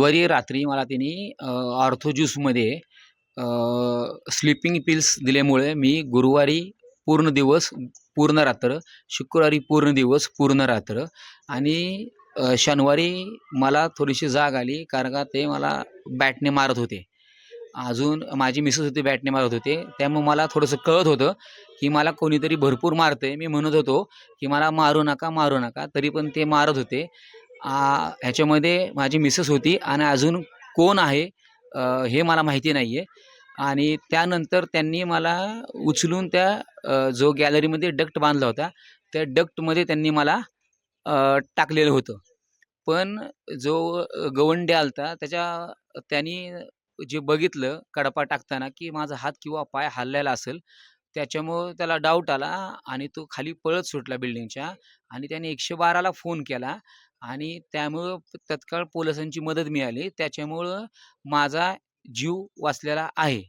बुधवारी रात्री मला त्यांनी ऑर्थो ज्यूसमध्ये स्लीपिंग पिल्स दिल्यामुळे मी गुरुवारी पूर्ण दिवस, पूर्ण रात्र, शुक्रवारी पूर्ण दिवस, पूर्ण रात्र आणि शनिवारी मला थोडीशी जाग आली, कारण का ते मला बॅटने मारत होते. अजून माझी मिसेस होती, बॅटने मारत होते. त्यामुळे मला थोडंसं कळत होतं, की मला कोणीतरी भरपूर मारतंय. मी म्हणत होतो, की मला मारू नका, मारू नका. तरी पण ते मारत होते. ह्याच्यामध्ये माझी मिसेस होती आणि अजून कोण आहे हे मला माहिती नाही आहे. आणि त्यानंतर त्यांनी मला उचलून त्या जो गॅलरीमध्ये डक्ट बांधला होता, त्या डक्टमध्ये त्यांनी मला टाकलेलं होतं. पण जो गवंडी आला त्यानी जे बघितलं कडपा टाकताना, की माझा हात किंवा पाय हललेला असेल, त्याच्यामुळं त्याला डाऊट आला आणि तो खाली पळत सुटला बिल्डिंगच्या आणि त्याने 112ला फोन केला आणि त्यामुळं तत्काळ पोलिसांची मदत मिळाली. त्याच्यामुळं माझा जीव वाचलेला आहे.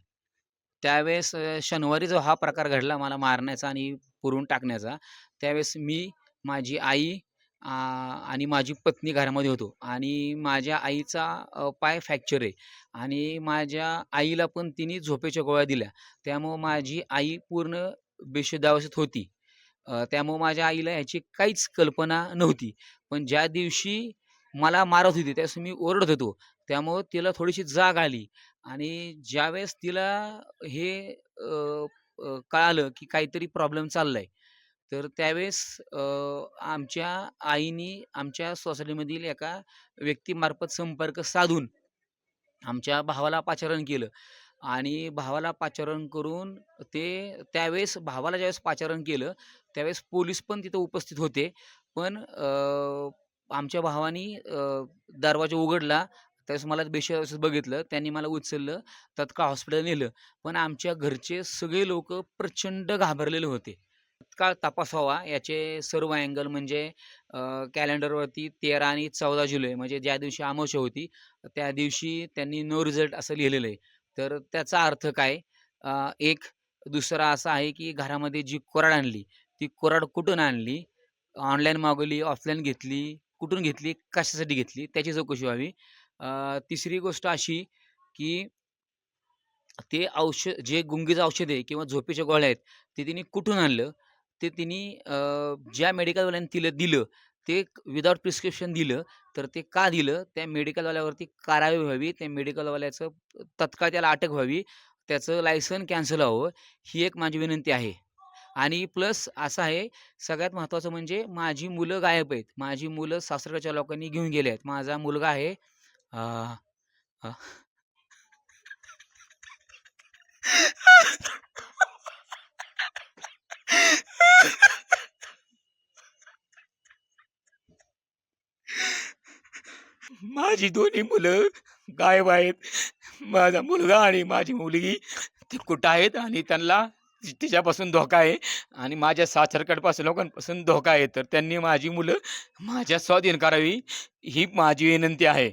त्यावेळेस शनिवारी जो हा प्रकार घडला मला मारण्याचा आणि पुरून टाकण्याचा, त्यावेळेस मी, माझी आई आणि माझी पत्नी घरामध्ये होतो आणि माझ्या आईचा पाय फ्रॅक्चर आहे आणि माझ्या आईला पण तिने झोपेच्या गोळ्या दिल्या. त्यामुळं माझी आई पूर्ण बेशुद्धावस्थेत होती. त्यामुळं माझ्या आईला ह्याची काहीच कल्पना नव्हती. पण ज्या दिवशी मला मारत होती त्यावेळेस मी ओरडत होतो. त्यामुळं तिला थोडीशी जाग आली आणि ज्यावेळेस तिला हे कळालं की काहीतरी प्रॉब्लेम चाललाय, तर त्यावेळेस आमच्या आईनी आमच्या सोसायटीमधील एका व्यक्तीमार्फत संपर्क साधून आमच्या भावाला पाचारण केलं आणि भावाला पाचारण करून त्यावेळेस भावाला ज्यावेळेस पाचारण केलं, त्यावेळेस पोलीस पण तिथं उपस्थित होते. पण आमच्या भावानी दरवाजा उघडला. त्यावेळेस मला बेशुद्ध बघितलं. त्यांनी मला उचललं, तात्काळ हॉस्पिटलला नेलं. पण आमच्या घरचे सगळे लोकं प्रचंड घाबरलेले होते. तात्काळ तपास व्हावा याचे सर्व अँगल म्हणजे कॅलेंडरवरती 13 आणि 14 जुलै म्हणजे ज्या दिवशी अमावास्या होती, त्या दिवशी त्यांनी नो रिझल्ट असं लिहिलेलं आहे. तर त्याचा अर्थ काय? एक दुसरा असा आहे, की घरामध्ये जी कुऱ्हाड आणली, ती कुऱ्हाड कुठून आणली? ऑनलाईन मागवली, ऑफलाईन घेतली, कुठून घेतली, कशासाठी घेतली, त्याची चौकशी व्हावी. तिसरी गोष्ट अशी, की ते जे गुंगीचं औषध आहे किंवा झोपेच्या गोळ्या आहेत, ते तिने कुठून आणलं? ते तिने ज्या मेडिकलवाल्याने तिला दिलं, ते विदाऊट प्रिस्क्रिप्शन दिलं, तर ते का दिलं? त्या मेडिकलवाल्यावरती कारवाई व्हावी, त्या मेडिकलवाल्याचं तत्काळ त्याला अटक व्हावी, त्याचं लायसन कॅन्सल व्हावं, ही एक माझी विनंती आहे. आणि प्लस असं आहे, सगळ्यात महत्त्वाचं म्हणजे माझी मुलं गायब आहेत. माझी मुलं सासरच्या लोकांनी घेऊन गेले आहेत. माझा मुलगा आहे अ, अ माझी दोन्ही मुलं गायब आहेत. माझा मुलगा आणि माझी मुलगी ते कुठं आहेत आणि त्यांना तिच्यापासून धोका आहे आणि माझ्या सासरकडपासून लोकांपासून धोका आहे. तर त्यांनी माझी मुलं माझ्या स्वाधीन करावी, ही माझी विनंती आहे.